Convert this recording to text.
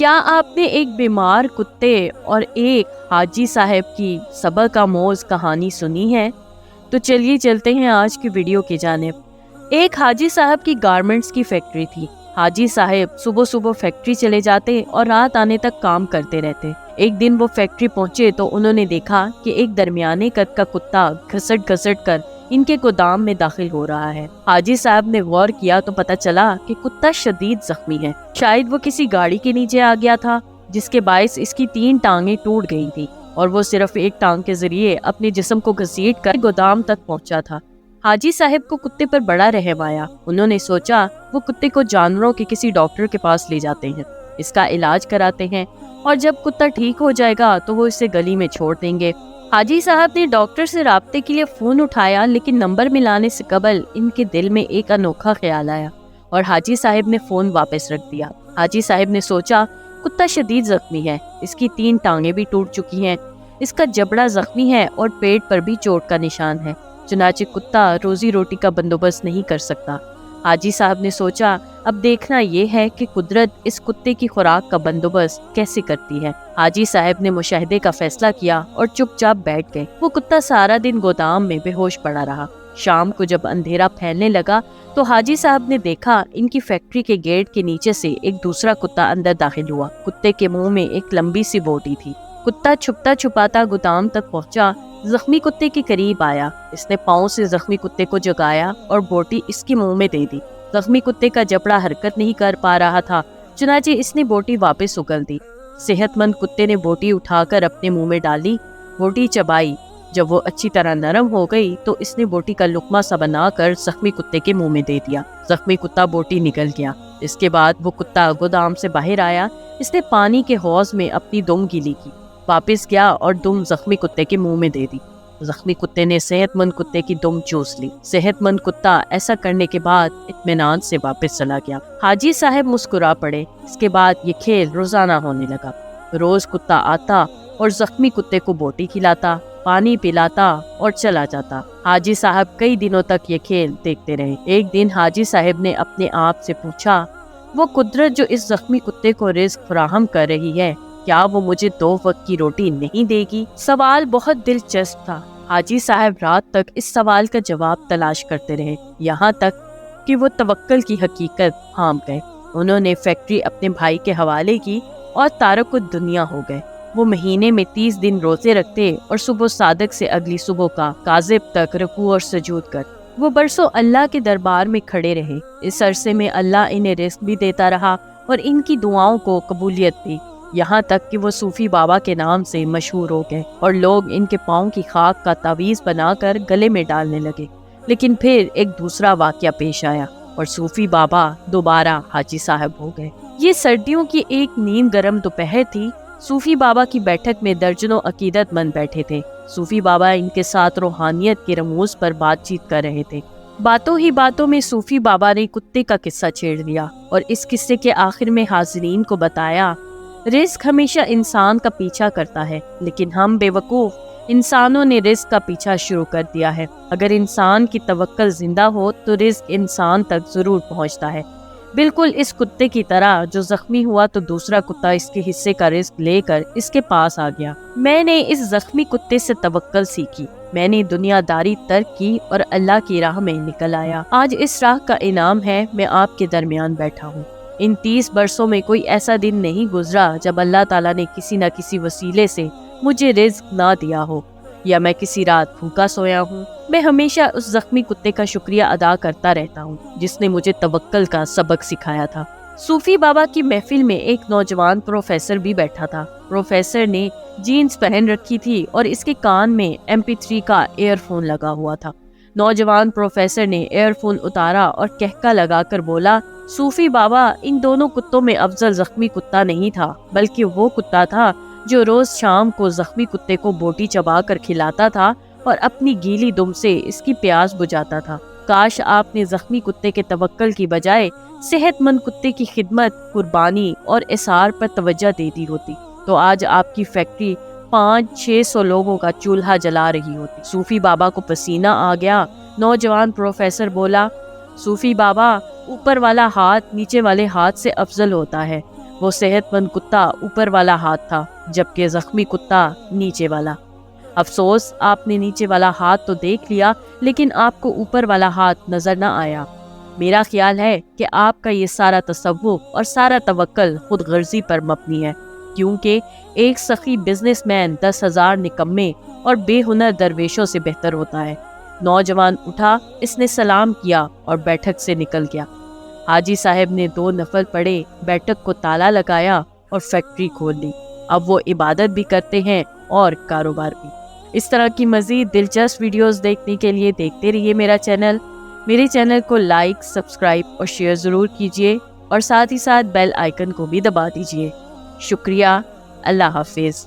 کیا آپ نے ایک بیمار کتے اور ایک حاجی صاحب کی سبق آموز کہانی سنی ہے؟ تو چلیے چلتے ہیں آج کی ویڈیو کی جانب۔ ایک حاجی صاحب کی گارمنٹس کی فیکٹری تھی۔ حاجی صاحب صبح صبح فیکٹری چلے جاتے اور رات آنے تک کام کرتے رہتے۔ ایک دن وہ فیکٹری پہنچے تو انہوں نے دیکھا کہ ایک درمیانے قد کا کتا گھسٹ گھسٹ کر ان کے گودام میں داخل ہو رہا ہے۔ حاجی صاحب نے غور کیا تو پتہ چلا کہ کتا شدید زخمی ہے۔ شاید وہ کسی گاڑی کے نیچے آ گیا تھا جس کے باعث اس کی 3 ٹانگیں ٹوٹ گئی تھی اور وہ صرف ایک ٹانگ کے ذریعے اپنے جسم کو گھسیٹ کر گودام تک پہنچا تھا۔ حاجی صاحب کو کتے پر بڑا رحم آیا۔ انہوں نے سوچا وہ کتے کو جانوروں کے کسی ڈاکٹر کے پاس لے جاتے ہیں، اس کا علاج کراتے ہیں اور جب کتا ٹھیک ہو جائے گا تو وہ اسے گلی میں چھوڑ دیں گے۔ حاجی صاحب نے ڈاکٹر سے رابطے کے لیے فون اٹھایا، لیکن نمبر ملانے سے قبل ان کے دل میں ایک انوکھا خیال آیا اور حاجی صاحب نے فون واپس رکھ دیا۔ حاجی صاحب نے سوچا کتا شدید زخمی ہے، اس کی 3 ٹانگیں بھی ٹوٹ چکی ہیں، اس کا جبڑا زخمی ہے اور پیٹ پر بھی چوٹ کا نشان ہے، چنانچہ کتا روزی روٹی کا بندوبست نہیں کر سکتا۔ حاجی صاحب نے سوچا اب دیکھنا یہ ہے کہ قدرت اس کتے کی خوراک کا بندوبست کیسے کرتی ہے۔ حاجی صاحب نے مشاہدے کا فیصلہ کیا اور چپ چاپ بیٹھ گئے۔ وہ کتا سارا دن گودام میں بے ہوش پڑا رہا۔ شام کو جب اندھیرا پھیلنے لگا تو حاجی صاحب نے دیکھا ان کی فیکٹری کے گیٹ کے نیچے سے ایک دوسرا کتا اندر داخل ہوا۔ کتے کے منہ میں ایک لمبی سی بوٹی تھی۔ کتا چھپتا چھپاتا گودام تک پہنچا، زخمی کتے کے قریب آیا۔ اس نے پاؤں سے زخمی کتے کو جگایا اور بوٹی اس کے منہ میں دے دی۔ زخمی کتے کا جبڑا حرکت نہیں کر پا رہا تھا، چنانچہ اس نے بوٹی واپس اگل دی۔ صحت مند کتے نے بوٹی اٹھا کر اپنے منہ میں ڈالی، بوٹی چبائی۔ جب وہ اچھی طرح نرم ہو گئی تو اس نے بوٹی کا لقمہ سا بنا کر زخمی کتے کے منہ میں دے دیا۔ زخمی کتا بوٹی نگل گیا۔ اس کے بعد وہ کتا گودام سے باہر آیا۔ اس نے پانی کے حوض میں اپنی دم گیلی کی، واپس گیا اور دم زخمی کتے کے منہ میں دے دی۔ زخمی کتے نے صحت مند کتے کی دم چوس لی۔ صحت مند کتا ایسا کرنے کے بعد اطمینان سے واپس چلا گیا۔ حاجی صاحب مسکرا پڑے۔ اس کے بعد یہ کھیل روزانہ ہونے لگا۔ روز کتا آتا اور زخمی کتے کو بوٹی کھلاتا، پانی پلاتا اور چلا جاتا۔ حاجی صاحب کئی دنوں تک یہ کھیل دیکھتے رہے۔ ایک دن حاجی صاحب نے اپنے آپ سے پوچھا، وہ قدرت جو اس زخمی کتے کو رزق فراہم کر رہی ہے، کیا وہ مجھے 2 وقت کی روٹی نہیں دے گی؟ سوال بہت دلچسپ تھا۔ حاجی صاحب رات تک اس سوال کا جواب تلاش کرتے رہے، یہاں تک کہ وہ توکل کی حقیقت بھانپ گئے۔ انہوں نے فیکٹری اپنے بھائی کے حوالے کی اور تارک الدنیا ہو گئے۔ وہ مہینے میں 30 دن روزے رکھتے اور صبح صادق سے اگلی صبح کا کاذب تک رکوع اور سجود کر وہ برسوں اللہ کے دربار میں کھڑے رہے۔ اس عرصے میں اللہ انہیں رزق بھی دیتا رہا اور ان کی دعاؤں کو قبولیت دی، یہاں تک کہ وہ صوفی بابا کے نام سے مشہور ہو گئے اور لوگ ان کے پاؤں کی خاک کا تعویذ بنا کر گلے میں ڈالنے لگے۔ لیکن پھر ایک دوسرا واقعہ پیش آیا اور صوفی بابا دوبارہ حاجی صاحب ہو گئے۔ یہ سردیوں کی ایک نیم گرم دوپہر تھی۔ صوفی بابا کی بیٹھک میں درجنوں عقیدت مند بیٹھے تھے۔ صوفی بابا ان کے ساتھ روحانیت کے رموز پر بات چیت کر رہے تھے۔ باتوں ہی باتوں میں صوفی بابا نے کتے کا قصہ چھیڑ دیا اور اس قصے کے آخر میں حاضرین کو بتایا، رزق ہمیشہ انسان کا پیچھا کرتا ہے، لیکن ہم بے وقوف انسانوں نے رزق کا پیچھا شروع کر دیا ہے۔ اگر انسان کی توکل زندہ ہو تو رزق انسان تک ضرور پہنچتا ہے، بالکل اس کتے کی طرح جو زخمی ہوا تو دوسرا کتا اس کے حصے کا رزق لے کر اس کے پاس آ گیا۔ میں نے اس زخمی کتے سے توکل سیکھی، میں نے دنیا داری ترک کی اور اللہ کی راہ میں نکل آیا۔ آج اس راہ کا انعام ہے، میں آپ کے درمیان بیٹھا ہوں۔ ان 30 برسوں میں کوئی ایسا دن نہیں گزرا جب اللہ تعالیٰ نے کسی نہ کسی وسیلے سے مجھے رزق نہ دیا ہو یا میں کسی رات بھوکا سویا ہوں۔ میں ہمیشہ اس زخمی کتے کا شکریہ ادا کرتا رہتا ہوں جس نے مجھے توکل کا سبق سکھایا تھا۔ صوفی بابا کی محفل میں ایک نوجوان پروفیسر بھی بیٹھا تھا۔ پروفیسر نے جینز پہن رکھی تھی اور اس کے کان میں MP3 کا ایئر فون لگا ہوا تھا۔ نوجوان پروفیسر نے ایئر فون اتارا اور کہکا لگا کر بولا، صوفی بابا، ان دونوں کتوں میں افضل زخمی کتا نہیں تھا، بلکہ وہ کتا تھا جو روز شام کو زخمی کتے کو بوٹی چبا کر کھلاتا تھا اور اپنی گیلی دم سے اس کی پیاس بجھاتا تھا۔ کاش آپ نے زخمی کتے کے توکل کی بجائے صحت مند کتے کی خدمت، قربانی اور اثار پر توجہ دے دی ہوتی تو آج آپ کی فیکٹری 500-600 لوگوں کا چولہا جلا رہی ہوتی۔ صوفی بابا کو پسینہ آ گیا۔ نوجوان پروفیسر بولا، صوفی بابا، اوپر والا ہاتھ نیچے والے ہاتھ سے افضل ہوتا ہے۔ وہ صحت مند کتا اوپر والا ہاتھ تھا جبکہ زخمی کتا نیچے والا۔ افسوس آپ نے نیچے والا ہاتھ تو دیکھ لیا لیکن آپ کو اوپر والا ہاتھ نظر نہ آیا۔ میرا خیال ہے کہ آپ کا یہ سارا تصور اور سارا توکل خود غرضی پر مبنی ہے، کیونکہ ایک سخی بزنس مین 10,000 نکمے اور بے ہنر درویشوں سے بہتر ہوتا ہے۔ نوجوان اٹھا، اس نے سلام کیا اور بیٹھک سے نکل گیا۔ حاجی صاحب نے 2 نفل پڑھے، بیٹھک کو تالا لگایا اور فیکٹری کھول لی۔ اب وہ عبادت بھی کرتے ہیں اور کاروبار بھی۔ اس طرح کی مزید دلچسپ ویڈیوز دیکھنے کے لیے دیکھتے رہیے میرے چینل کو لائک، سبسکرائب اور شیئر ضرور کیجیے اور ساتھ ہی ساتھ بیل آئیکن کو بھی دبا دیجیے۔ شکریہ۔ اللہ حافظ۔